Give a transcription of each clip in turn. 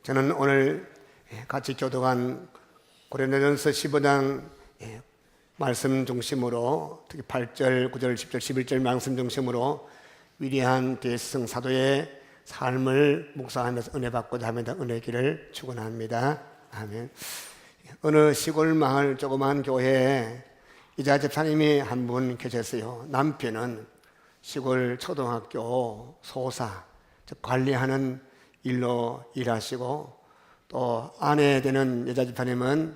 저는 오늘 같이 교독한 고린도전서 15장 말씀 중심으로, 특히 8절, 9절, 10절, 11절 말씀 중심으로 위대한 대성 사도의 삶을 묵상하면서 은혜 받고자 합니다. 은혜 길을 축원합니다. 아멘. 어느 시골 마을 조그만 교회에 이자 집사님이 한 분 계셨어요. 남편은 시골 초등학교 소사, 즉 관리하는 일로 일하시고, 또 아내 되는 여자 집사님은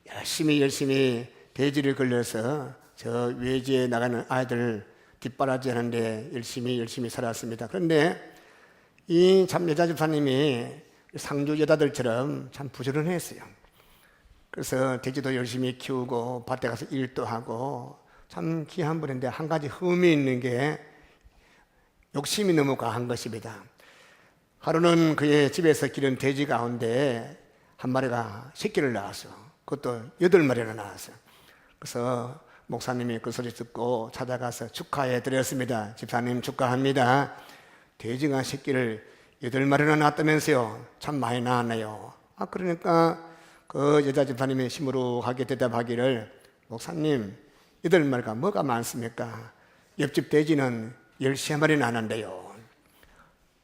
열심히 대지를 걸려서 저 외지에 나가는 아이들 뒷바라지 하는데 열심히 살았습니다. 그런데 이 참 여자 집사님이 상주 여자들처럼 참 부지런했어요. 그래서 돼지도 열심히 키우고 밭에 가서 일도 하고 참 귀한 분인데, 한 가지 흠이 있는 게 욕심이 너무 과한 것입니다. 하루는 그의 집에서 기른 돼지 가운데 한 마리가 새끼를 낳았어요. 그것도 8마리나 낳았어요. 그래서 목사님이 그 소리 듣고 찾아가서 축하해 드렸습니다. 집사님 축하합니다. 돼지가 새끼를 8마리나 낳았다면서요. 참 많이 낳았네요. 그러니까 그 여자 집사님이 시무룩하게 대답하기를, 목사님 8마리가 뭐가 많습니까? 옆집 돼지는 13마리 낳았는데요.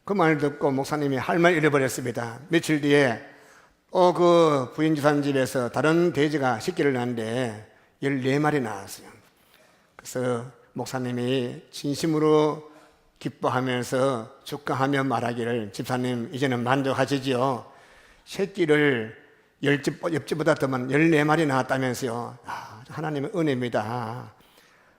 그 말 듣고 목사님이 할 말 잃어버렸습니다. 며칠 뒤에 그 부인 집사님 집에서 다른 돼지가 새끼를 낳았는데 14마리 낳았어요. 그래서 목사님이 진심으로 기뻐하면서 축하하며 말하기를, 집사님 이제는 만족하시지요? 새끼를 옆집보다 더 많은 14마리 낳았다면서요. 하나님의 은혜입니다.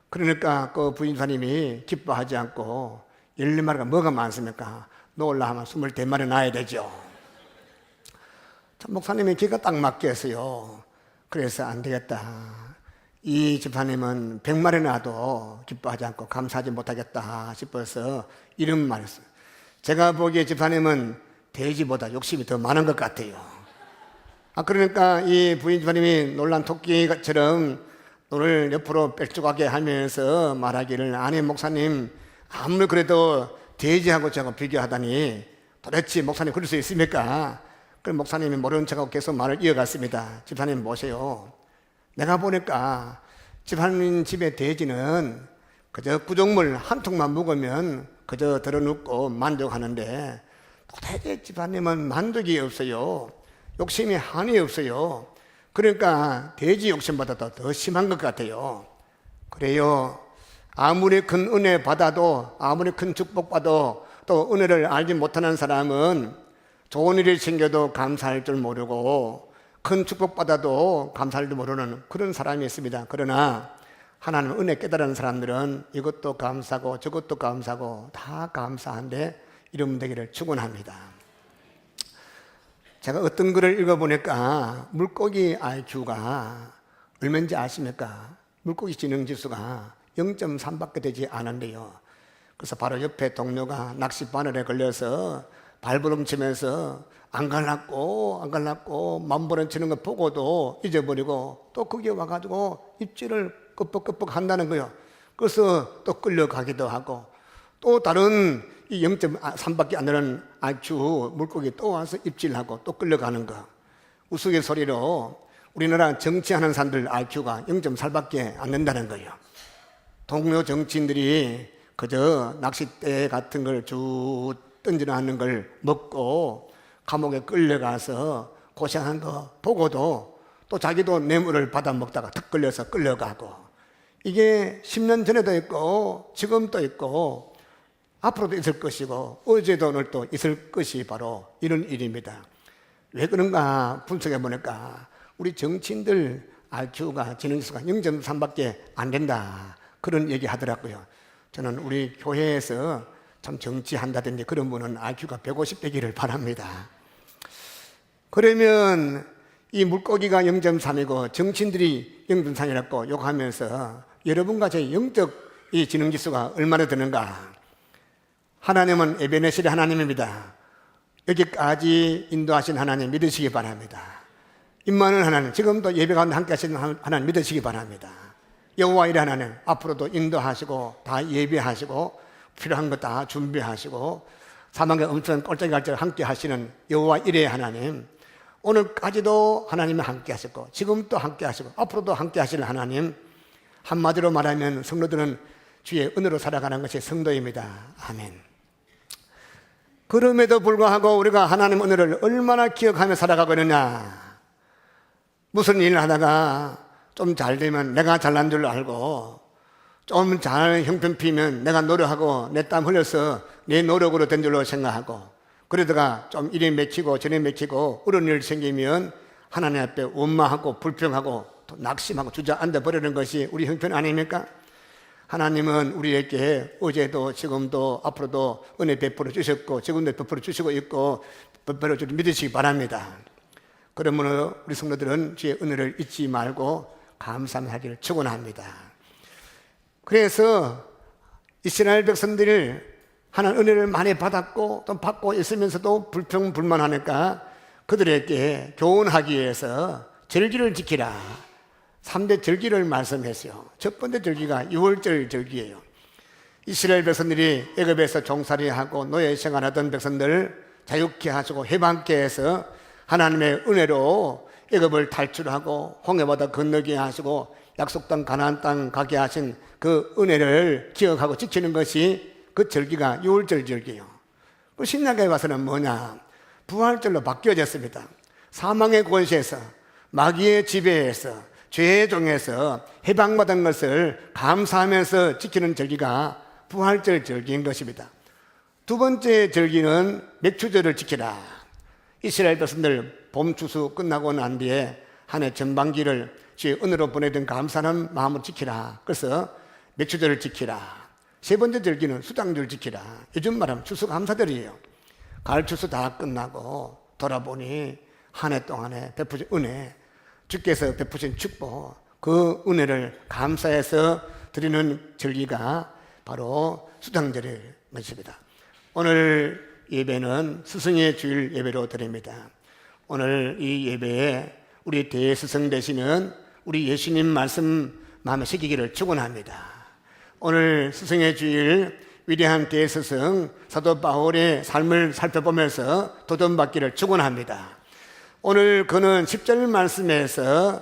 그러니까 그 부인 집사님이 기뻐하지 않고, 14마리가 뭐가 많습니까? 놀라 하면 22마리 낳아야 되죠. 참 목사님이 기가 딱 맞겠어요. 그래서 안 되겠다. 이 집사님은 100마리 낳아도 기뻐하지 않고 감사하지 못하겠다 싶어서 이런 말을 했어요. 제가 보기에 집사님은 돼지보다 욕심이 더 많은 것 같아요. 그러니까 이 부인 집사님이 놀란 토끼처럼 눈을 옆으로 빽쭉하게 하면서 말하기를, 아니 목사님, 아무리 그래도 돼지하고 저하고 비교하다니 도대체 목사님 그럴 수 있습니까? 그럼 목사님이 모르는 척하고 계속 말을 이어갔습니다. 집사님 보세요. 내가 보니까 집사님 집의 돼지는 그저 구정물 한 통만 먹으면 그저 들어눕고 만족하는데, 도대체 집사님은 만족이 없어요. 욕심이 한이 없어요. 그러니까 돼지 욕심보다 더 심한 것 같아요. 그래요. 아무리 큰 은혜 받아도, 아무리 큰 축복 받아도 또 은혜를 알지 못하는 사람은 좋은 일이 생겨도 감사할 줄 모르고, 큰 축복 받아도 감사할 줄 모르는 그런 사람이 있습니다. 그러나 하나님 은혜 깨달은 사람들은 이것도 감사하고 저것도 감사하고 다 감사한데 이런 되기를 축원합니다. 제가 어떤 글을 읽어보니까 물고기 IQ가 얼마인지 아십니까? 물고기 지능지수가 0.3밖에 되지 않은데요. 그래서 바로 옆에 동료가 낚시 바늘에 걸려서 발버둥치면서 안 갈랐고 만버릇치는 거 보고도 잊어버리고, 또 거기에 와가지고 입질을 끄뻑끄뻑 한다는 거예요. 그래서 또 끌려가기도 하고, 또 다른 이 0.3밖에 안 되는 IQ 물고기 또 와서 입질하고 또 끌려가는 거. 우스갯소리로 우리나라 정치하는 사람들 IQ가 0.4밖에 안 된다는 거예요. 동료 정치인들이 그저 낚싯대 같은 걸 쭉 던져놓는 걸 먹고 감옥에 끌려가서 고생한 거 보고도 또 자기도 뇌물을 받아 먹다가 턱 걸려서 끌려가고, 이게 10년 전에도 있고 지금도 있고 앞으로도 있을 것이고 어제도 오늘도 있을 것이 바로 이런 일입니다. 왜 그런가 분석해 보니까 우리 정치인들 IQ가 지능지수가 0.3밖에 안 된다, 그런 얘기 하더라고요. 저는 우리 교회에서 참 정치한다든지 그런 분은 IQ가 150 되기를 바랍니다. 그러면 이 물고기가 0.3이고 정치인들이 0.3이라고 욕하면서 여러분과 제 영적 이 지능지수가 얼마나 되는가? 하나님은 에베네셀의 하나님입니다. 여기까지 인도하신 하나님 믿으시기 바랍니다. 임마누엘 하나님, 지금도 예배 가운데 함께 하시는 하나님 믿으시기 바랍니다. 여호와 이레 하나님, 앞으로도 인도하시고 다 예배하시고 필요한 거 다 준비하시고 사망의 엄청 꼴짝이 갈짝 함께 하시는 여호와 이레의 하나님, 오늘까지도 하나님이 함께 하셨고 지금 또 함께 하시고 앞으로도 함께 하실 하나님, 한마디로 말하면 성도들은 주의 은혜로 살아가는 것이 성도입니다. 아멘. 그럼에도 불구하고 우리가 하나님 은혜를 얼마나 기억하며 살아가고 있느냐. 무슨 일을 하다가 좀 잘 되면 내가 잘난 줄 알고, 좀 잘 형편 피면 내가 노력하고 내 땀 흘려서 내 노력으로 된 줄로 생각하고, 그러다가 좀 이리 맥히고 저리 맥히고 어려운 일 생기면 하나님 앞에 원망하고 불평하고 또 낙심하고 주저앉아 버리는 것이 우리 형편 아닙니까? 하나님은 우리에게 어제도 지금도 앞으로도 은혜 베풀어 주셨고 지금도 베풀어 주시고 있고 베풀어 주를 믿으시기 바랍니다. 그러므로 우리 성도들은 주의 은혜를 잊지 말고 감사하기를 축원합니다. 그래서 이스라엘 백성들을 하나님 은혜를 많이 받았고 또 받고 있으면서도 불평불만하니까 그들에게 교훈하기 위해서 절기를 지키라, 3대 절기를 말씀했어요. 첫 번째 절기가 유월절 절기예요. 이스라엘 백성들이 애굽에서 종살이하고 노예 생활하던 백성들을 자유케 하시고 해방케 해서 하나님의 은혜로 애굽을 탈출하고 홍해바다 건너게 하시고 약속 땅 가나안 땅 가게 하신 그 은혜를 기억하고 지키는 것이 그 절기가 유월절 절기예요. 그 신약에 와서는 뭐냐? 부활절로 바뀌어졌습니다. 사망의 권세에서, 마귀의 지배에서, 죄의 종에서 해방받은 것을 감사하면서 지키는 절기가 부활절 절기인 것입니다. 두 번째 절기는 맥추절을 지키라. 이스라엘 백성들 봄 추수 끝나고 난 뒤에 한 해 전반기를 주의 은혜로 보내던 감사하는 마음으로 지키라. 그래서 맥추절을 지키라. 세 번째 절기는 수장절 지키라. 요즘 말하면 추수감사절이에요. 가을 추수 다 끝나고 돌아보니 한 해 동안에 베푸신 은혜, 주께서 베푸신 축복, 그 은혜를 감사해서 드리는 절기가 바로 수장절의 것입니다. 오늘 예배는 스승의 주일 예배로 드립니다. 오늘 이 예배에 우리 대스승 되시는 우리 예수님 말씀 마음에 새기기를 축원합니다. 오늘 스승의 주일 위대한 대스승 사도 바울의 삶을 살펴보면서 도전받기를 축원합니다. 오늘 그는 10절 말씀에서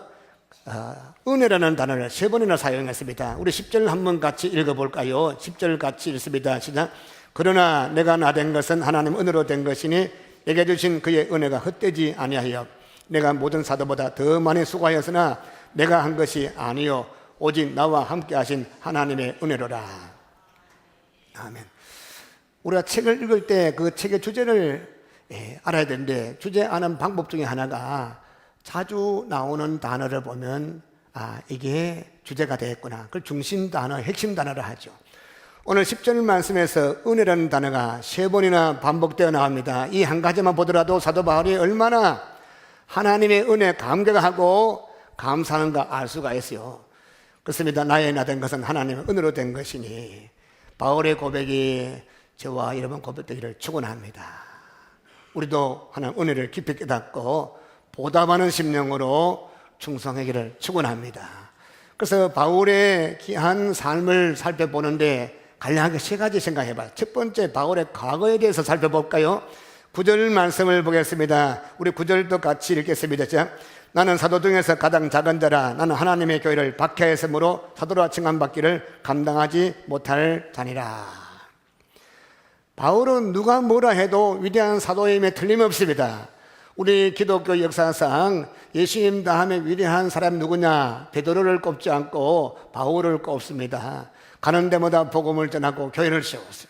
은혜라는 단어를 3번이나 사용했습니다. 우리 10절 한번 같이 읽어볼까요? 10절 같이 읽습니다. 시작. 그러나 내가 나된 것은 하나님 은혜로 된 것이니 내게 주신 그의 은혜가 헛되지 아니하여 내가 모든 사도보다 더 많이 수고하였으나 내가 한 것이 아니요 오직 나와 함께 하신 하나님의 은혜로라. 아멘. 우리가 책을 읽을 때 그 책의 주제를 알아야 되는데, 주제 아는 방법 중에 하나가 자주 나오는 단어를 보면 이게 주제가 되겠구나, 그걸 중심 단어, 핵심 단어를 하죠. 오늘 10절 말씀에서 은혜라는 단어가 3번이나 반복되어 나옵니다. 이 한 가지만 보더라도 사도 바울이 얼마나 하나님의 은혜에 감격하고 감사하는가 알 수가 있어요. 그렇습니다. 나의 나 된 것은 하나님의 은혜로 된 것이니 바울의 고백이 저와 여러분 고백되기를 축원합니다. 우리도 하나님 은혜를 깊이 깨닫고 보답하는 심령으로 충성하기를 축원합니다. 그래서 바울의 귀한 삶을 살펴보는데 간략하게 3가지 생각해봐요. 첫 번째, 바울의 과거에 대해서 살펴볼까요? 9절 말씀을 보겠습니다. 우리 9절도 같이 읽겠습니다. 자, 나는 사도 중에서 가장 작은 자라. 나는 하나님의 교회를 박해했으므로 사도라 칭함받기를 감당하지 못할 자니라. 바울은 누가 뭐라 해도 위대한 사도임에 틀림없습니다. 우리 기독교 역사상 예수님 다음에 위대한 사람 누구냐? 베드로를 꼽지 않고 바울을 꼽습니다. 가는 데마다 복음을 전하고 교회를 세웠어요.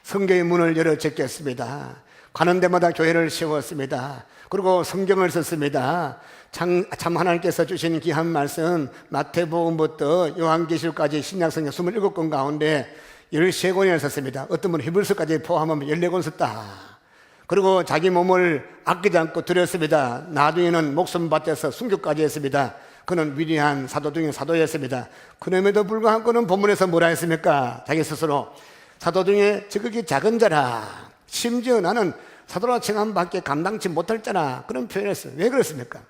성경의 문을 열어 제꼈습니다. 가는 데마다 교회를 세웠습니다. 그리고 성경을 썼습니다. 참 하나님께서 주신 귀한 말씀 마태복음부터 요한계시록까지 신약성경 27권 가운데 13권을 썼습니다. 어떤 분은 히브리서까지 포함하면 14권 썼다. 그리고 자기 몸을 아끼지 않고 드렸습니다. 나중에는 목숨 바쳐서 순교까지 했습니다. 그는 위대한 사도 중에 사도였습니다. 그럼에도 불구하고 그는 본문에서 뭐라 했습니까? 자기 스스로 사도 중에 지극히 작은 자라. 심지어 나는 사도라 칭함밖에 감당치 못할 자라. 그런 표현을 했어요. 왜 그렇습니까?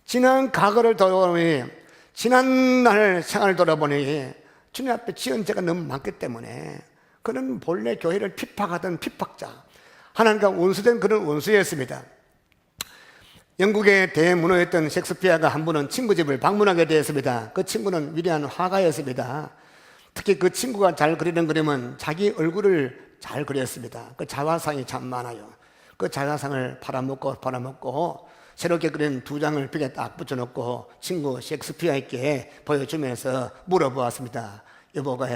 지난 과거를 돌아보니, 지난 날 생활을 돌아보니 주님 앞에 지은 죄가 너무 많기 때문에 그는 본래 교회를 핍박하던 핍박자, 하나님과 원수된 그런 원수였습니다. 영국의 대문호였던 셰익스피어가 한 번은 친구 집을 방문하게 되었습니다. 그 친구는 위대한 화가였습니다. 특히 그 친구가 잘 그리는 그림은 자기 얼굴을 잘 그렸습니다. 그 자화상이 참 많아요. 그 자화상을 팔아먹고 새롭게 그린 두 장을 벽에 딱 붙여놓고 친구 셰익스피어에게 보여주면서 물어보았습니다. 여보가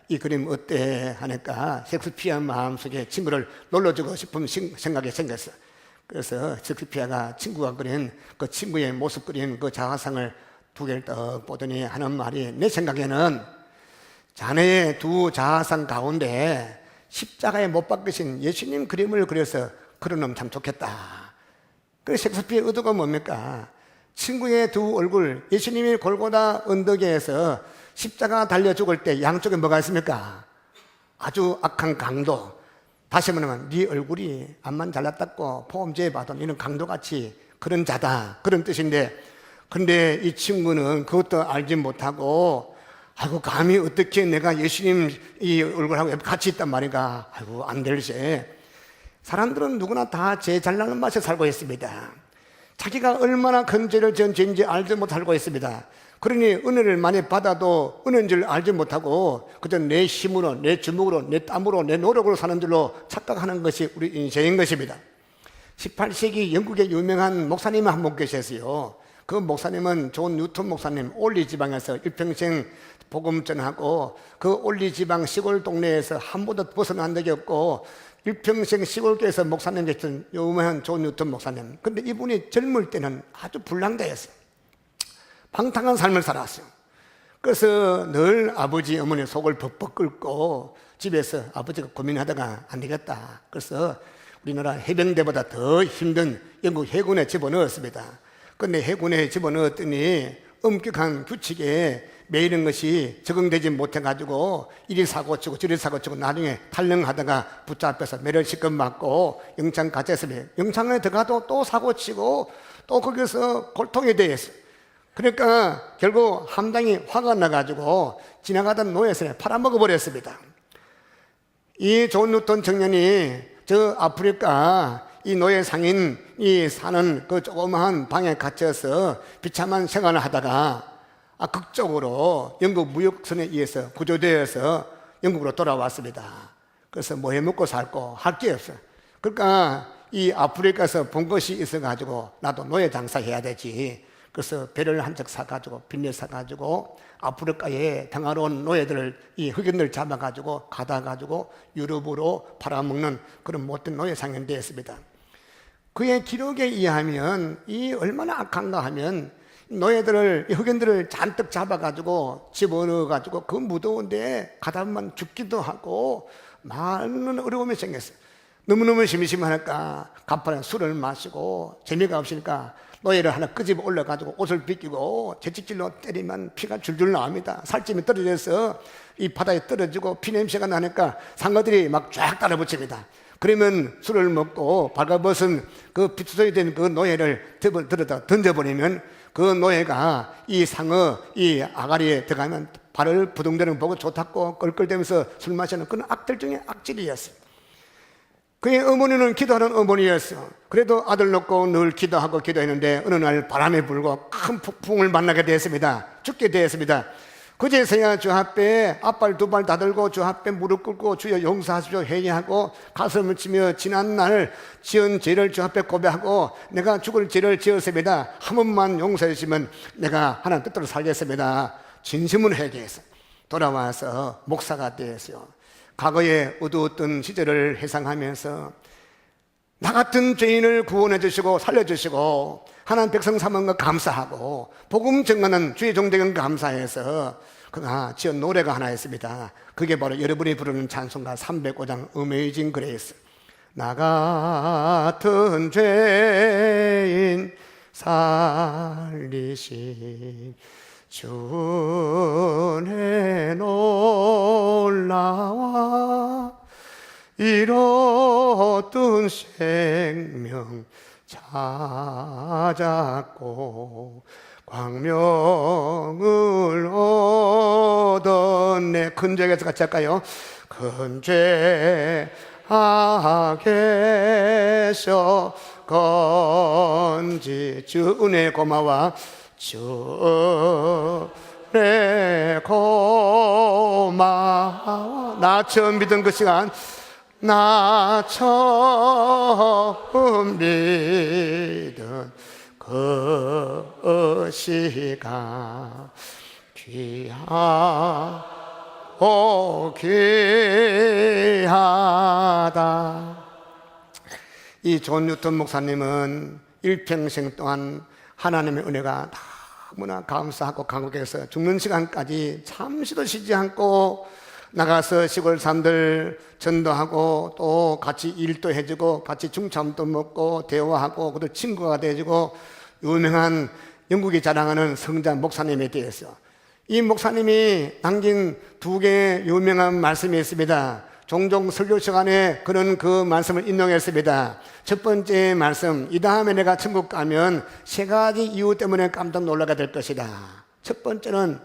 이 그림 어때? 하니까 셰익스피어 마음속에 친구를 놀러주고 싶은 생각이 생겼어. 그래서 셰익스피어가 친구가 그린 그 친구의 모습 그린 그 자화상을 두 개를 떡 보더니 하는 말이, 내 생각에는 자네의 두 자화상 가운데 십자가에 못 박히신 예수님 그림을 그려서 그려놓으면 참 좋겠다. 그 셰익스피어의 의도가 뭡니까? 친구의 두 얼굴, 예수님이 골고다 언덕에서 십자가 달려 죽을 때 양쪽에 뭐가 있습니까? 아주 악한 강도. 다시 말하면 네 얼굴이 암만 잘났다고 포함제에 봐도 너는 강도같이 그런 자다, 그런 뜻인데, 근데 이 친구는 그것도 알지 못하고, 아이고 감히 어떻게 내가 예수님 이 얼굴하고 같이 있단 말인가, 아이고 안 될지. 사람들은 누구나 다 제 잘나는 맛에 살고 있습니다. 자기가 얼마나 큰 죄를 지은 죄인지 알지 못하고 살고 있습니다. 그러니 은혜를 많이 받아도 은혜인 줄 알지 못하고 그저 내 힘으로, 내 주먹으로, 내 땀으로, 내 노력으로 사는 줄로 착각하는 것이 우리 인생인 것입니다. 18세기 영국의 유명한 목사님이 한 분 계셨어요. 그 목사님은 존 뉴턴 목사님, 올리 지방에서 일평생 복음 전하고, 그 올리 지방 시골 동네에서 한 번도 벗어난 적이 없고 일평생 시골교회에서 목사님 됐던 유명한 존 뉴턴 목사님. 근데 이분이 젊을 때는 아주 불량자였어요. 방탕한 삶을 살았어요. 그래서 늘 아버지 어머니 속을 벅벅 끓고 집에서 아버지가 고민하다가 안 되겠다, 그래서 우리나라 해병대보다 더 힘든 영국 해군에 집어넣었습니다. 그런데 해군에 집어넣었더니 엄격한 규칙에 매이는 것이 적응되지 못해가지고 이리 사고치고 저리 사고치고 나중에 탈영하다가 붙잡혀서 매를실컷 맞고 영창 갇혔습니다. 영창에 들어가도 또 사고치고 또 거기서 골통에 대해서, 그러니까 결국 함장이 화가 나가지고 지나가던 노예선에 팔아먹어버렸습니다. 이 존 뉴턴 청년이 저 아프리카 이 노예 상인이 사는 그 조그마한 방에 갇혀서 비참한 생활을 하다가 극적으로 영국 무역선에 의해서 구조되어서 영국으로 돌아왔습니다. 그래서 뭐 해먹고 살고 할 게 없어요. 그러니까 이 아프리카에서 본 것이 있어가지고 나도 노예 장사해야 되지. 그래서 배를 한 척 사가지고 빚내 사가지고 아프리카에 평화로운 노예들을, 이 흑인들 잡아가지고 가다가지고 유럽으로 팔아먹는 그런 못된 노예 상인이 되었습니다. 그의 기록에 의하면 이 얼마나 악한가 하면 노예들을, 흑인들을 잔뜩 잡아가지고 집어넣어가지고 그 무더운데 가다 보면 죽기도 하고 많은 어려움이 생겼어요. 너무너무 심심하니까 간판에 술을 마시고 재미가 없으니까 노예를 하나 끄집어 올려가지고 옷을 벗기고 채찍질로 때리면 피가 줄줄 나옵니다. 살찜이 떨어져서 이 바다에 떨어지고 피냄새가 나니까 상어들이 막 쫙 따라붙입니다. 그러면 술을 먹고 발가벗은 그 피투성이 된 그 노예를 들어다 던져버리면 그 노예가 이 상어, 이 아가리에 들어가면 발을 부둥대는 보고 좋다고 껄껄대면서 술 마시는 그런 악들 중에 악질이었어요. 그의 어머니는 기도하는 어머니였어. 그래도 아들 놓고 늘 기도하고 기도했는데 어느 날 바람이 불고 큰 폭풍을 만나게 되었습니다. 죽게 되었습니다. 그제서야 주 앞에 앞발 두 발 다 들고 주 앞에 무릎 꿇고 주여 용서하십시오 회개하고 가슴을 치며 지난 날 지은 죄를 주 앞에 고백하고 내가 죽을 죄를 지었습니다. 한 번만 용서해 주시면 내가 하나님 뜻대로 살겠습니다. 진심으로 회개해서 돌아와서 목사가 되었어요. 과거의 어두웠던 시절을 회상하면서 나 같은 죄인을 구원해 주시고 살려 주시고 하나님 백성 삼은 것 감사하고 복음 증거하는 주의 종되는 감사해서 그가 지은 노래가 하나 있습니다. 그게 바로 여러분이 부르는 찬송가 305장 Amazing Grace. 나 같은 죄인 살리신 주의 놀라와 잃었던 생명 찾았고 광명을 얻었네. 큰 죄에서 같이 할까요? 큰 죄악에서 건지 주 은혜 고마워. 주 은혜 고마워. 나 처음 믿은 그 시간, 나 처음 믿은 그 시간 귀하오 귀하다. 이 존 뉴턴 목사님은 일평생 동안 하나님의 은혜가 너무나 감사하고 감격해서 죽는 시간까지 잠시도 쉬지 않고 나가서 시골 사람들 전도하고 또 같이 일도 해주고 같이 중참도 먹고 대화하고 그들 친구가 돼주고 유명한 영국이 자랑하는 성자 목사님에 대해서 이 목사님이 남긴 두 개의 유명한 말씀이 있습니다. 종종 설교 시간에 그런 그 말씀을 인용했습니다. 첫 번째 말씀, 이 다음에 내가 천국 가면 세 가지 이유 때문에 깜짝 놀라게 될 것이다. 첫 번째는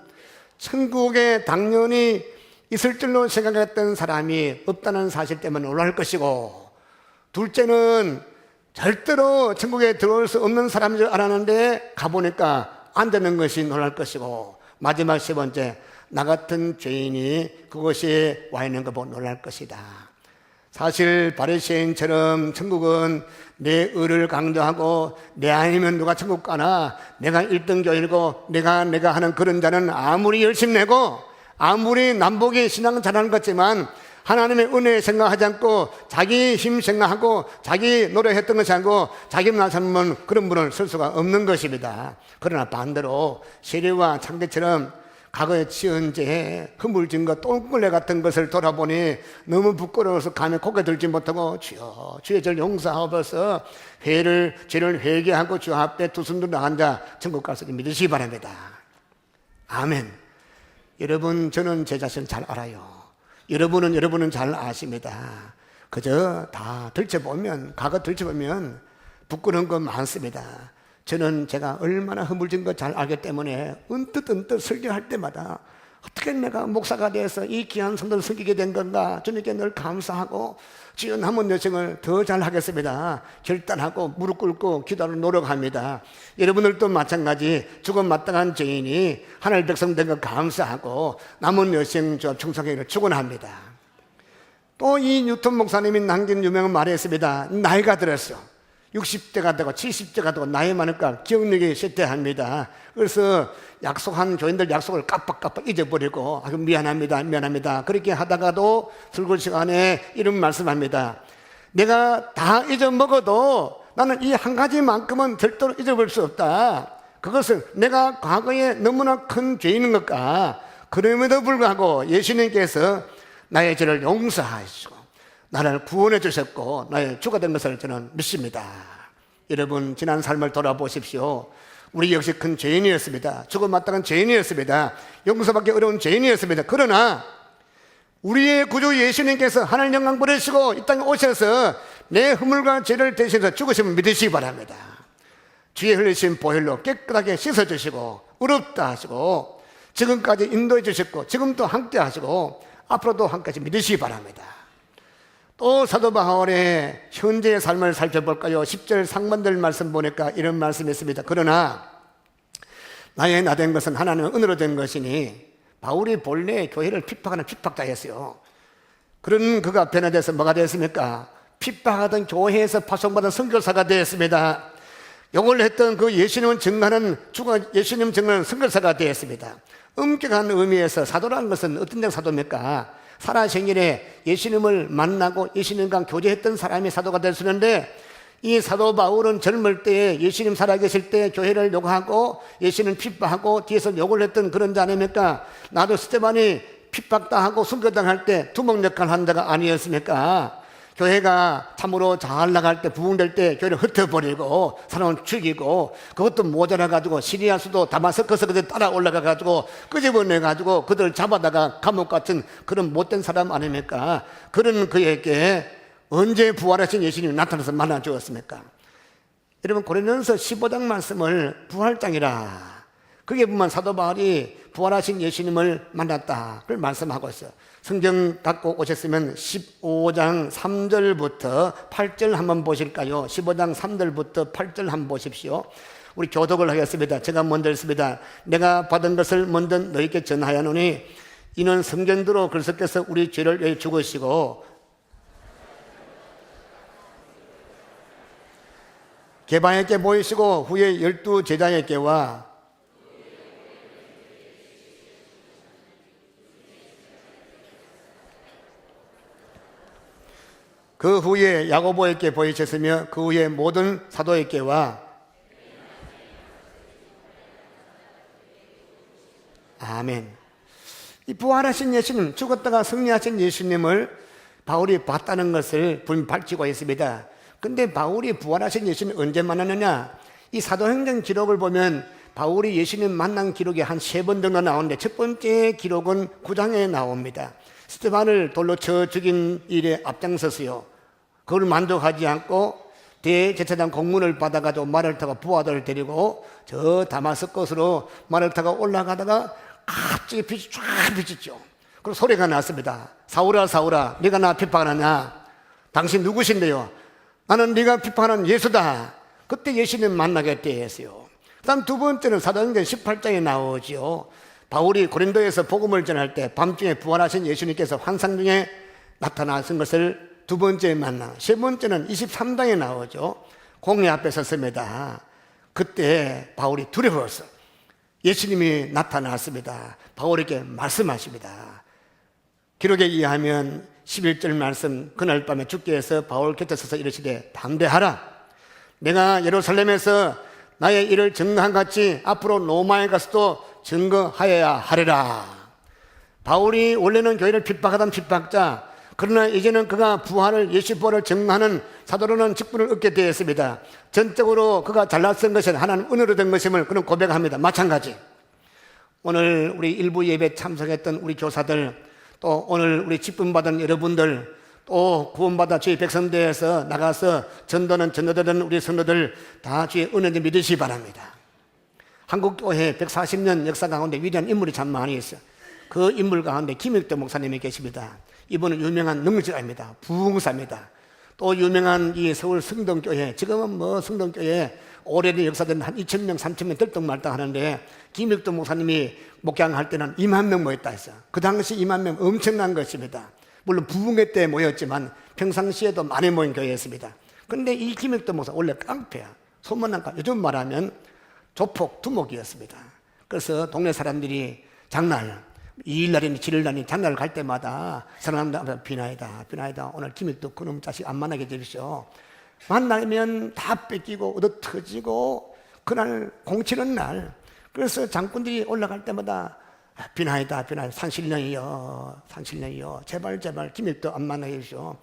천국에 당연히 있을 줄로 생각했던 사람이 없다는 사실 때문에 놀랄 것이고, 둘째는 절대로 천국에 들어올 수 없는 사람인 줄 알았는데 가보니까 안 되는 것이 놀랄 것이고, 마지막 세 번째, 나 같은 죄인이 그것이 와 있는 거 보고 놀랄 것이다. 사실 바리새인처럼 천국은 내 의를 강조하고 내 아니면 누가 천국 가나, 내가 1등 교인이고 내가 하는 그런 자는 아무리 열심히 내고 아무리 남북이 신앙 잘하는 것 같지만 하나님의 은혜 생각하지 않고 자기 힘 생각하고 자기 노력했던 것이 아니고 자기만 삶은 그런 분을 쓸 수가 없는 것입니다. 그러나 반대로 세리와 창대처럼 과거에 지은 죄, 허물진 것, 똥걸레 같은 것을 돌아보니 너무 부끄러워서 감에 고개 들지 못하고 주여, 주의 저를 용서하옵소서 죄를 회개하고 주 앞에 두 손 들어 앉아 천국 갈 수 있게 믿으시기 바랍니다. 아멘. 여러분, 저는 제 자신을 잘 알아요. 여러분은 잘 아십니다. 그저 다 들춰보면, 과거 들춰보면 부끄러운 건 많습니다. 저는 제가 얼마나 허물진 거 잘 알기 때문에 언뜻 설교할 때마다 어떻게 내가 목사가 돼서 이 귀한 성도를 섬기게 된 건가, 주님께 늘 감사하고 주여 남은 여생을 더 잘하겠습니다 결단하고 무릎 꿇고 기도하러 노력합니다. 여러분들도 마찬가지 죽음 마땅한 죄인이 하나님 백성 된 것 감사하고 남은 여생 충성하기를 축원합니다. 또 이 뉴턴 목사님이 남긴 유명한 말이 있습니다. 나이가 들었어, 60대가 되고 70대가 되고 나이 많으니까 기억력이 쇠퇴합니다. 그래서 약속한 교인들 약속을 깜빡 잊어버리고 미안합니다 그렇게 하다가도 설교 시간에 이런 말씀합니다. 내가 다 잊어먹어도 나는 이 한 가지만큼은 절대로 잊어버릴 수 없다. 그것은 내가 과거에 너무나 큰 죄인인 것과 그럼에도 불구하고 예수님께서 나의 죄를 용서하시고 나를 구원해 주셨고 나의 주가 된 것을 저는 믿습니다. 여러분, 지난 삶을 돌아보십시오. 우리 역시 큰 죄인이었습니다. 죽음 마땅한 죄인이었습니다. 용서받기 어려운 죄인이었습니다. 그러나 우리의 구주 예수님께서 하늘 영광 버리시고 이 땅에 오셔서 내 허물과 죄를 대신해서 죽으심을 믿으시기 바랍니다. 주의 흘리신 보혈로 깨끗하게 씻어주시고 의롭다 하시고 지금까지 인도해 주셨고 지금도 함께 하시고 앞으로도 함께하시 믿으시기 바랍니다. 또 사도 바울의 현재의 삶을 살펴볼까요? 10절 상반절 말씀 보니까 이런 말씀이 있습니다. 그러나 나의 나 된 것은 하나님의 은혜로 된 것이니, 바울이 본래 교회를 핍박하는 핍박자였어요. 그런 그가 변화돼서 뭐가 되었습니까? 핍박하던 교회에서 파송받은 선교사가 되었습니다. 욕을 했던 그 예수님을 증거하는 예수님 증거하는 선교사가 되었습니다. 엄격한 의미에서 사도라는 것은 어떤 데 사도입니까? 살아생일에 예수님을 만나고 예수님과 교제했던 사람이 사도가 될 수 있는데, 이 사도 바울은 젊을 때에 예수님 살아계실 때 교회를 욕하고 예수님 핍박하고 뒤에서 욕을 했던 그런 자 아닙니까? 나도 스테반이 핍박당하고 순교당할 때 두목 역할을 한 자가 아니었습니까? 교회가 참으로 잘 나갈 때, 부흥될 때 교회를 흩어버리고 사람을 죽이고, 그것도 모자라가지고 시리아 수도 다마스커스 그들 따라 올라가가지고 끄집어내가지고 그들 잡아다가 감옥 같은 그런 못된 사람 아닙니까? 그런 그에게 언제 부활하신 예수님이 나타나서 만나 주었습니까? 여러분, 고린도전서 15장 말씀을 부활장이라, 그게 보면 사도 바울이 부활하신 예수님을 만났다 그걸 말씀하고 있어요. 성경 갖고 오셨으면 15장 3절부터 8절 한번 보실까요? 15장 3절부터 8절 한번 보십시오. 우리 교독을 하겠습니다. 제가 먼저 했습니다. 내가 받은 것을 먼저 너희에게 전하였노니 이는 성경대로 그리스도께서 우리 죄를 위해 죽으시고 개방에게 보이시고 후에 12 제자에게와 그 후에 야고보에게 보이셨으며 그 후에 모든 사도에게와 아멘. 이 부활하신 예수님, 죽었다가 승리하신 예수님을 바울이 봤다는 것을 분명히 밝히고 있습니다. 근데 바울이 부활하신 예수님 언제 만났느냐? 이 사도행전 기록을 보면 바울이 예수님 만난 기록이 한 3번 정도 나오는데 첫 번째 기록은 9장에 나옵니다. 스데반을 돌로 쳐 죽인 일에 앞장서서요. 그걸 만족하지 않고 대제사장 공문을 받아가지고 말을 타고 부하들을 데리고 저 다마스커스로 말을 타고 올라가다가 갑자기 빛이 쫙 비쳤죠. 그리고 소리가 났습니다. 사울아 사울아 네가 나 비판하냐? 당신 누구신데요? 나는 네가 비판하는 예수다. 그때 예수님 만나게 되었어요. 그 다음 두 번째는 사도행전 18장에 나오죠. 바울이 고린도에서 복음을 전할 때 밤중에 부활하신 예수님께서 환상 중에 나타나신 것을 두 번째 만나. 세 번째는 23장에 나오죠. 공회 앞에 섰습니다. 그때 바울이 두려워서 예수님이 나타났습니다. 바울에게 말씀하십니다. 기록에 의하면 11절 말씀, 그날 밤에 주께서 바울 곁에 서서 이르시되 담대하라. 내가 예루살렘에서 나의 일을 증거한 같이 앞으로 로마에 가서도 증거하여야 하리라. 바울이 원래는 교회를 핍박하던 핍박자, 그러나 이제는 그가 부활을 예수 부활을 증거하는 사도로는 직분을 얻게 되었습니다. 전적으로 그가 잘나 쓴 것은 하나님 은혜로 된 것임을 그는 고백합니다. 마찬가지 오늘 우리 일부 예배 참석했던 우리 교사들, 또 오늘 우리 직분 받은 여러분들, 또 구원받아 주의 백성대에서 나가서 전도는 전도되는 우리 성도들 다 주의 은혜를 믿으시기 바랍니다. 한국교회 140년 역사 가운데 위대한 인물이 참 많이 있어요. 그 인물 가운데 김익도 목사님이 계십니다. 이분은 유명한 능력자입니다. 부흥사입니다. 또 유명한 이 서울 성동교회, 지금은 뭐 성동교회 오래된 역사된 한 2,000명, 3,000명 들떡말떡 하는데 김익도 목사님이 목양할 때는 2만 명 모였다 했어요. 그 당시 2만 명 엄청난 것입니다. 물론 부흥회 때 모였지만 평상시에도 많이 모인 교회였습니다. 그런데 이 김익도 목사 원래 깡패야. 소문난 깡패. 요즘 말하면 조폭, 두목이었습니다. 그래서 동네 사람들이 장날 2일날이니 7일날이니 장날 갈 때마다 사람들 비나이다 오늘 김익도 그놈 자식 안 만나게 해주십시오. 만나면 다 뺏기고 얻어 터지고 그날 공치는 날, 그래서 장군들이 올라갈 때마다 비나이다 산신령이요 제발 김익도 안 만나게 해주십시오.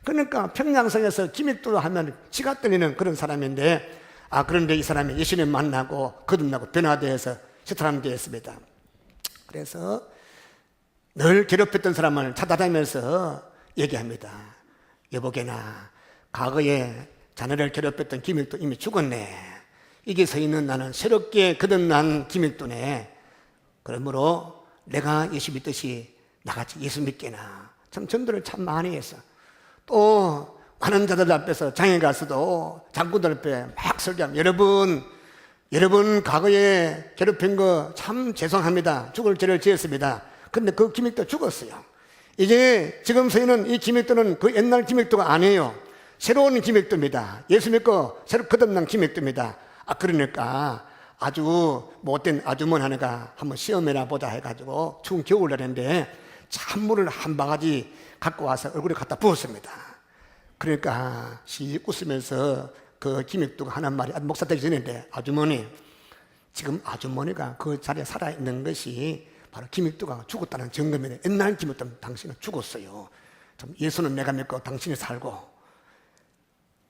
그러니까 평양성에서 김익도 하면 지가 떨리는 그런 사람인데, 그런데 이 사람이 예수님 만나고 거듭나고 변화되어서 저 사람 되었습니다. 그래서 늘 괴롭혔던 사람을 찾아다니면서 얘기합니다. 여보게나 과거에 자네를 괴롭혔던 김익도 이미 죽었네. 이게 서 있는 나는 새롭게 거듭난 김익도네. 그러므로 내가 예수 믿듯이 나같이 예수 믿게나. 참 전도를 참 많이 했어. 또 많은 자들 앞에서 장에 가서도 장군들 앞에 막 설교하면 여러분 과거에 괴롭힌 거 참 죄송합니다. 죽을 죄를 지었습니다. 근데 그 김익도 죽었어요. 이제 지금 서희는 이 김익도는 그 옛날 김익도가 아니에요. 새로운 김익도입니다. 예수 믿고 새로 거듭난 김익도입니다. 그러니까 아주 못된 아주머니 하나가 한번 시험해나 보자 해가지고 추운 겨울날인데 찬물을 한 바가지 갖고 와서 얼굴에 갖다 부었습니다. 그러니까 씩 웃으면서 그 김익도가 하는 말이 목사 되기 전인데, 아주머니, 지금 아주머니가 그 자리에 살아있는 것이 바로 김익도가 죽었다는 증거입니다. 옛날 김익도 당신은 죽었어요. 예수는 내가 믿고 당신이 살고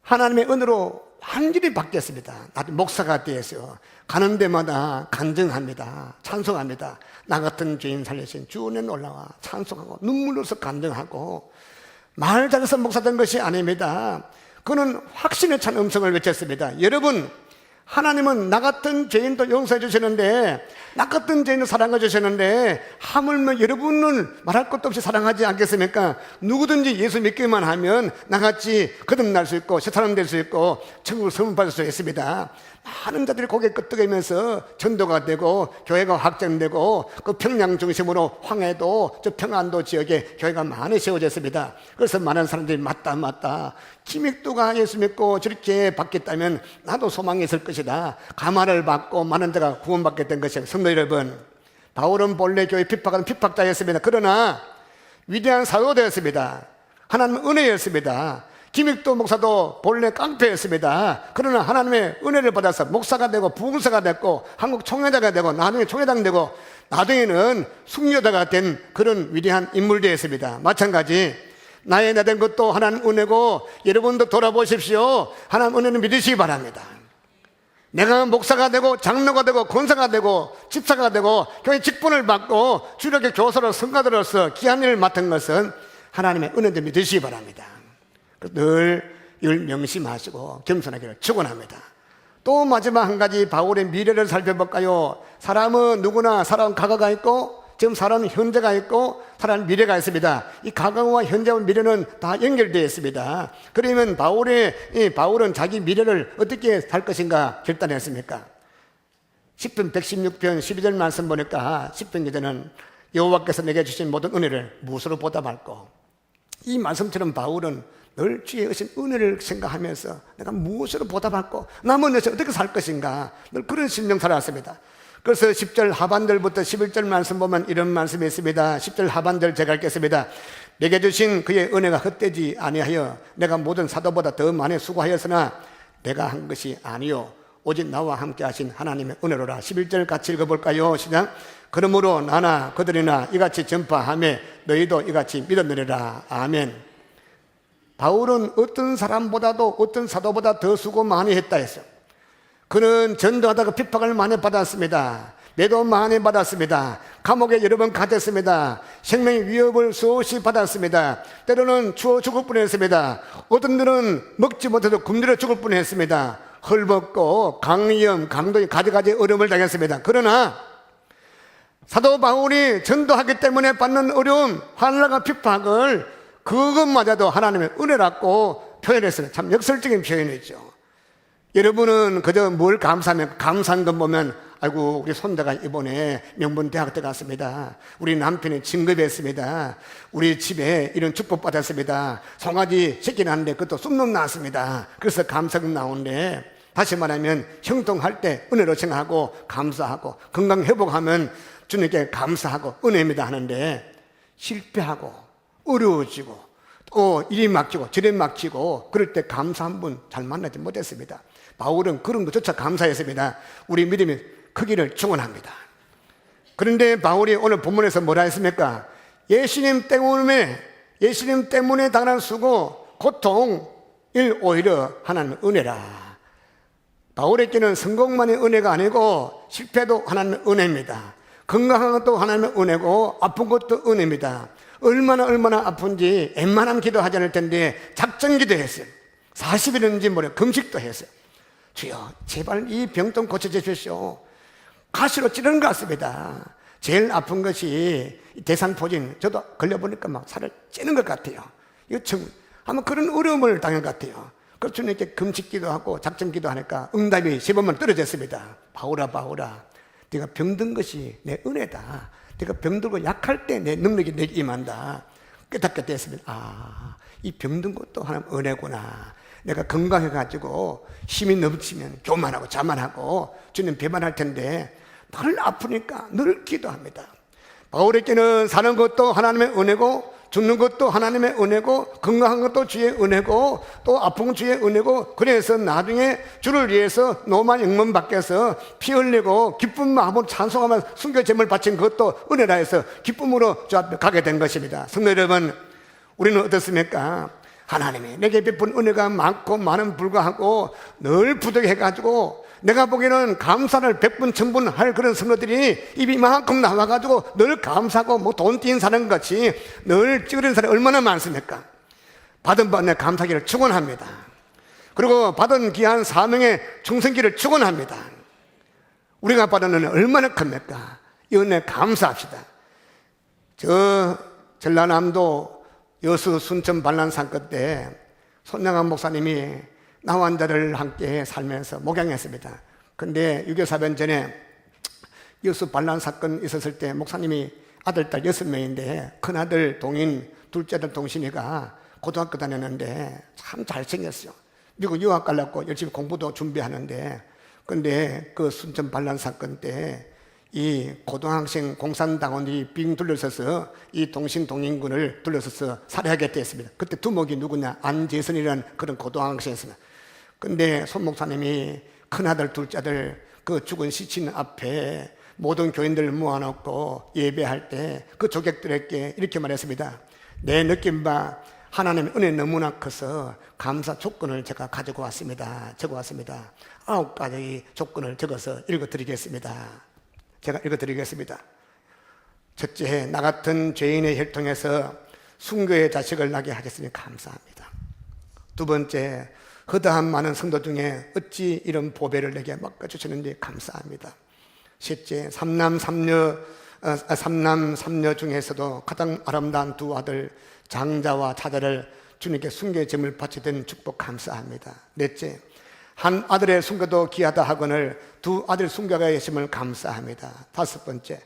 하나님의 은혜로 완전히 바뀌었습니다. 나도 목사가 되었어요. 가는 데마다 간증합니다. 찬송합니다. 나 같은 죄인 살리신 주는 올라와 찬송하고 눈물로서 간증하고, 말 잘해서 목사 된 것이 아닙니다. 그는 확신에 찬 음성을 외쳤습니다. 여러분, 하나님은 나 같은 죄인도 용서해 주시는데, 나 같은 죄인도 사랑해 주시는데, 하물며 여러분은 말할 것도 없이 사랑하지 않겠습니까? 누구든지 예수 믿기만 하면 나같이 거듭날 수 있고 새 사람 될 수 있고 천국을 선물받을 수 있습니다. 많은 자들이 고개 끄덕이면서 전도가 되고 교회가 확장되고 그 평양 중심으로 황해도 저 평안도 지역에 교회가 많이 세워졌습니다. 그래서 많은 사람들이 맞다 김익도가 예수 믿고 저렇게 받겠다면 나도 소망이 있을 것이다. 감화를 받고 많은 자가 구원받게 된 것이에요. 성도 여러분, 바울은 본래 교회 핍박하는 핍박자였습니다. 그러나 위대한 사도되었습니다. 하나님 은혜였습니다. 김익도 목사도 본래 깡패였습니다. 그러나 하나님의 은혜를 받아서 목사가 되고 부흥사가 됐고 한국 총회자가 되고 나중에 총회장 되고 나중에는 숙녀자가 된 그런 위대한 인물되었습니다. 마찬가지 나의 나 된 것도 하나님 은혜고 여러분도 돌아보십시오. 하나님 은혜는 믿으시기 바랍니다. 내가 목사가 되고 장로가 되고 권사가 되고 집사가 되고 교회 직분을 받고 주력의 교사로 성가들로서 귀한 일을 맡은 것은 하나님의 은혜도 믿으시기 바랍니다. 늘 이걸 명심하시고 겸손하기를 축원합니다. 또 마지막 한 가지 바울의 미래를 살펴볼까요? 사람은 누구나 살아온 과거가 있고 지금 살아온 현재가 있고 살아온 미래가 있습니다. 이 과거와 현재와 미래는 다 연결되어 있습니다. 그러면 바울은 자기 미래를 어떻게 살 것인가 결단했습니까? 10편 116편 12절 말씀 보니까 10편 기자는 여호와께서 내게 주신 모든 은혜를 무엇으로 보답할꼬. 이 말씀처럼 바울은 늘 주의 의신 은혜를 생각하면서 내가 무엇으로 보답할꼬, 남은 여생 어떻게 살 것인가, 늘 그런 심령 살아왔습니다. 그래서 10절 하반절부터 11절 말씀 보면 이런 말씀이 있습니다. 10절 하반절 제가 읽겠습니다. 내게 주신 그의 은혜가 헛되지 아니하여 내가 모든 사도보다 더 많이 수고하였으나 내가 한 것이 아니요 오직 나와 함께 하신 하나님의 은혜로라. 11절 같이 읽어볼까요? 시작. 그러므로 나나 그들이나 이같이 전파하며 너희도 이같이 믿었느니라. 아멘. 바울은 어떤 사람보다도 어떤 사도보다 더 수고 많이 했다 했어요. 그는 전도하다가 핍박을 많이 받았습니다. 매도 많이 받았습니다. 감옥에 여러 번 갇혔습니다. 생명의 위협을 수없이 받았습니다. 때로는 추워 죽을 뻔했습니다. 어떤 들은 먹지 못해도 굶주려 죽을 뻔했습니다. 헐벗고 강위험, 강도의 가지가지 어려움을 당했습니다. 그러나 사도 바울이 전도하기 때문에 받는 어려움, 환난과 핍박을 그것마저도 하나님의 은혜라고 표현했어요. 참 역설적인 표현이죠. 여러분은 그저 뭘 감사하면, 감사한 것 보면 아이고 우리 손자가 이번에 명문대학교 갔습니다. 우리 남편이 진급했습니다. 우리 집에 이런 축복 받았습니다. 송아지 새끼 낳았는데 그것도 쑥놈 낳았습니다. 그래서 감사가 나오는데, 다시 말하면 형통할 때 은혜로 생각하고 감사하고 건강 회복하면 주님께 감사하고 은혜입니다 하는데, 실패하고 어려워지고 또 일이 막히고 저리 막히고 그럴 때 감사 한 분 잘 만나지 못했습니다. 바울은 그런 것조차 감사했습니다. 우리 믿음이 크기를 축원합니다. 그런데 바울이 오늘 본문에서 뭐라 했습니까? 예수님 때문에 당한 수고, 고통, 오히려 하나님의 은혜라. 바울에게는 성공만의 은혜가 아니고 실패도 하나님의 은혜입니다. 건강한 것도 하나님의 은혜고 아픈 것도 은혜입니다. 얼마나 아픈지 웬만하면 기도하지 않을 텐데 작전 기도했어요. 40일인지 모르겠어요. 금식도 했어요. 주여 제발 이 병 좀 고쳐주십시오. 가시로 찌르는 것 같습니다. 제일 아픈 것이 대상포진. 저도 걸려보니까 막 살을 찌는 것 같아요. 이거 참 아마 그런 어려움을 당한 것 같아요. 그래서 주님께 금식 기도하고 작전 기도하니까 응답이 10번만 떨어졌습니다. 바울아 네가 병든 것이 내 은혜다. 내가 병들고 약할 때 내 능력이 내게 임한다. 깨닫게 됐습니다. 이 병든 것도 하나님 은혜구나. 내가 건강해가지고 힘이 넘치면 교만하고 자만하고 주님 배반할 텐데 늘 아프니까 늘 기도합니다. 바울에게는 사는 것도 하나님의 은혜고 죽는 것도 하나님의 은혜고 건강한 것도 주의 은혜고 또 아픈 건 주의 은혜고, 그래서 나중에 주를 위해서 노만 영문 밖에서 피 흘리고 기쁜 마음으로 찬송하며 순교 제물 바친 것도 은혜라 해서 기쁨으로 주 앞에 가게 된 것입니다. 성도 여러분, 우리는 어떻습니까? 하나님이 내게 베푼 은혜가 많고 많은 불구하고 늘 부족해가지고 내가 보기에는 감사를 100분 1000분 할 그런 성도들이 입이 이만큼 나와가지고 늘 감사하고 뭐 돈 띄인 사람 같이 늘 찌그러진 사람이 얼마나 많습니까? 받은 바에 감사하기를 축원합니다. 그리고 받은 귀한 사명의 충성기를 축원합니다. 우리가 받은 은혜 얼마나 큽니까? 이 은혜 감사합시다. 저 전라남도 여수 순천 반란산 끝에 손양환 목사님이 나환자를 함께 살면서 목양했습니다. 근데 6.25 사변 전에 여수 반란 사건 있었을 때 목사님이 아들, 딸 6명인데 큰아들 동인, 둘째 아들 동신이가 고등학교 다녔는데 참 잘생겼어요. 미국 유학 가려고 열심히 공부도 준비하는데, 근데 그 순천 반란 사건 때 이 고등학생 공산당원들이 빙 둘러서서 이 동신 동인군을 둘러서서 살해하겠다 했습니다. 그때 두목이 누구냐? 안재선이라는 그런 고등학생이었습니다. 근데 손 목사님이 큰아들, 둘째 아들 그 죽은 시신 앞에 모든 교인들을 모아놓고 예배할 때 그 조객들에게 이렇게 말했습니다. 내 느낌 봐, 하나님의 은혜 너무나 커서 감사 조건을 제가 가지고 왔습니다. 적어왔습니다. 9가지 조건을 적어서 읽어드리겠습니다. 제가 읽어드리겠습니다. 첫째, 나 같은 죄인의 혈통에서 순교의 자식을 낳게 하셨으니 감사합니다. 두 번째, 허다한 많은 성도 중에 어찌 이런 보배를 내게 맡겨주시는지 감사합니다. 셋째, 삼남 삼녀 중에서도 가장 아름다운 두 아들 장자와 차자를 주님께 순교의 제물 바치던 축복 감사합니다. 넷째, 한 아들의 순교도 귀하다 하거늘 두 아들 순교가 계심을 감사합니다. 다섯 번째,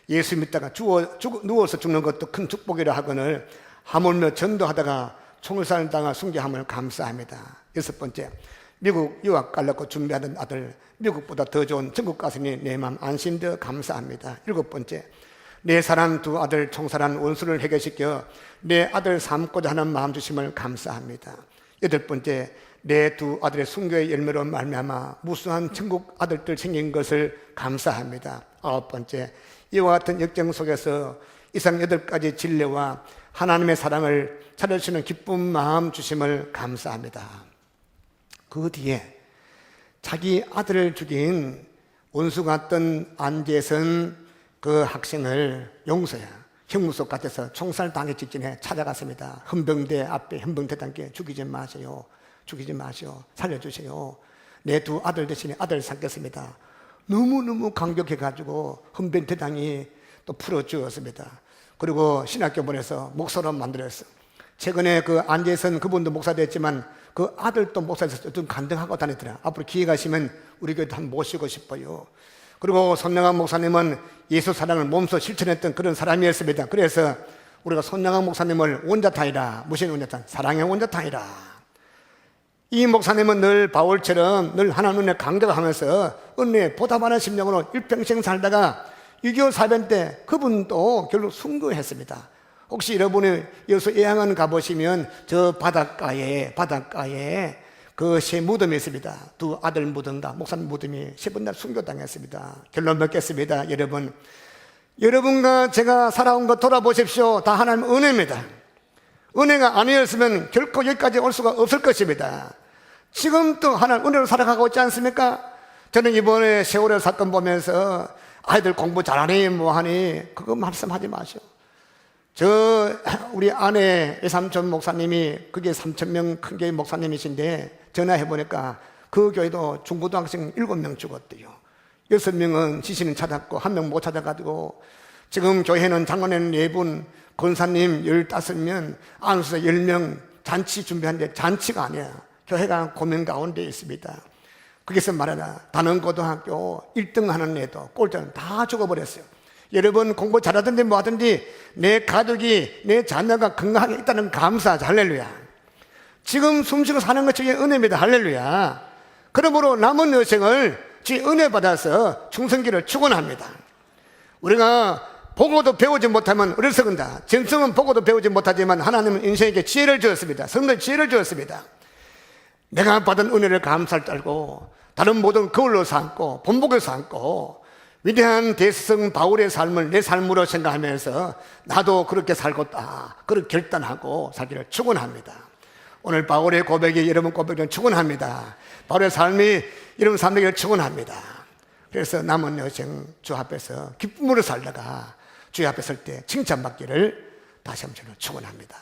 예수 믿다가 누워서 죽는 것도 큰 축복이라 하거늘 하물며 전도하다가 총살을 당하 순교함을 감사합니다. 여섯 번째, 미국 유학 가려고 준비하던 아들 미국보다 더 좋은 전국 가시니 내 마음 안심되어 감사합니다. 일곱 번째, 내 사랑 두 아들 총살한 원수를 해결시켜 내 아들 삼고자 하는 마음 주심을 감사합니다. 여덟 번째, 내 두 아들의 순교의 열매로 말미암아 무수한 천국 아들들 생긴 것을 감사합니다. 아홉 번째, 이와 같은 역정 속에서 이상 8가지 진리와 하나님의 사랑을 찾으시는 기쁜 마음 주심을 감사합니다. 그 뒤에 자기 아들을 죽인 원수 같던 안재선 그 학생을 용서야 형무소 gat에서 총살 당하기 직전에 찾아갔습니다. 헌병대 앞에 헌병대장께 죽이지 마세요. 죽이지 마시오. 살려주세요. 내 두 아들 대신에 아들 삼겠습니다. 너무너무 감격해가지고 헌병대장이 또 풀어주었습니다. 그리고 신학교 보내서 목사로 만들었어. 최근에 그 안재선 그분도 목사 됐지만 그 아들도 목사에서 좀 간증하고 다니더라. 앞으로 기회가 있으면 우리 교회도 한번 모시고 싶어요. 그리고 손양환 목사님은 예수 사랑을 몸소 실천했던 그런 사람이었습니다. 그래서 우리가 손양환 목사님을 원자탄이라, 무슨 원자탄? 사랑의 원자탄이라. 이 목사님은 늘 바울처럼 늘 하나님 은혜 강조하면서 은혜에 보답하는 심령으로 일평생 살다가 6.25 사변 때 그분도 결국 순교했습니다. 혹시 여러분이 여수 예양원 가보시면 저 바닷가에 그 새 무덤이 있습니다. 두 아들 무덤과 목사님 무덤이 세 번 날 순교당했습니다. 결론 맺겠습니다. 여러분과 제가 살아온 것 돌아보십시오. 다 하나님의 은혜입니다. 은혜가 아니었으면 결코 여기까지 올 수가 없을 것입니다. 지금도 하나님 은혜로 살아가고 있지 않습니까? 저는 이번에 세월호 사건 보면서 아이들 공부 잘하니 뭐하니 그거 말씀하지 마시오. 우리 아내 외삼촌 목사님이 그게 3,000명 큰 교회 목사님이신데 전화해보니까 그 교회도 중고등학생 7명 죽었대요. 6명은 지시는 찾았고 1명 못 찾아가지고 지금 교회는 장로님 4분, 권사님 15명, 안수사 10명 잔치 준비하는데 잔치가 아니야. 교회가 고민 가운데 있습니다. 거기서 말하자 단원고등학교 1등 하는 애도 꼴등 다 죽어버렸어요. 여러분 공부 잘하든지 뭐하든지 내 가족이 내 자녀가 건강하게 있다는 감사. 할렐루야. 지금 숨쉬고 사는 것 중에 은혜입니다. 할렐루야. 그러므로 남은 여생을 주의 은혜 받아서 충성기를 축원합니다. 우리가 보고도 배우지 못하면 어리석은다. 정성은 보고도 배우지 못하지만 하나님은 인생에게 지혜를 주었습니다. 성도의 지혜를 주었습니다. 내가 받은 은혜를 감사를 떨고 다른 모든 거울로 삼고 본보기로 삼고 위대한 대성 바울의 삶을 내 삶으로 생각하면서 나도 그렇게 살겠다, 그렇게 결단하고 살기를 축원합니다. 오늘 바울의 고백이 여러분 고백을 축원합니다. 바울의 삶이 여러분 삶에게 축원합니다. 그래서 남은 여생 주 앞에서 기쁨으로 살다가 주 앞에 설 때 칭찬받기를 다시 한번 축원합니다.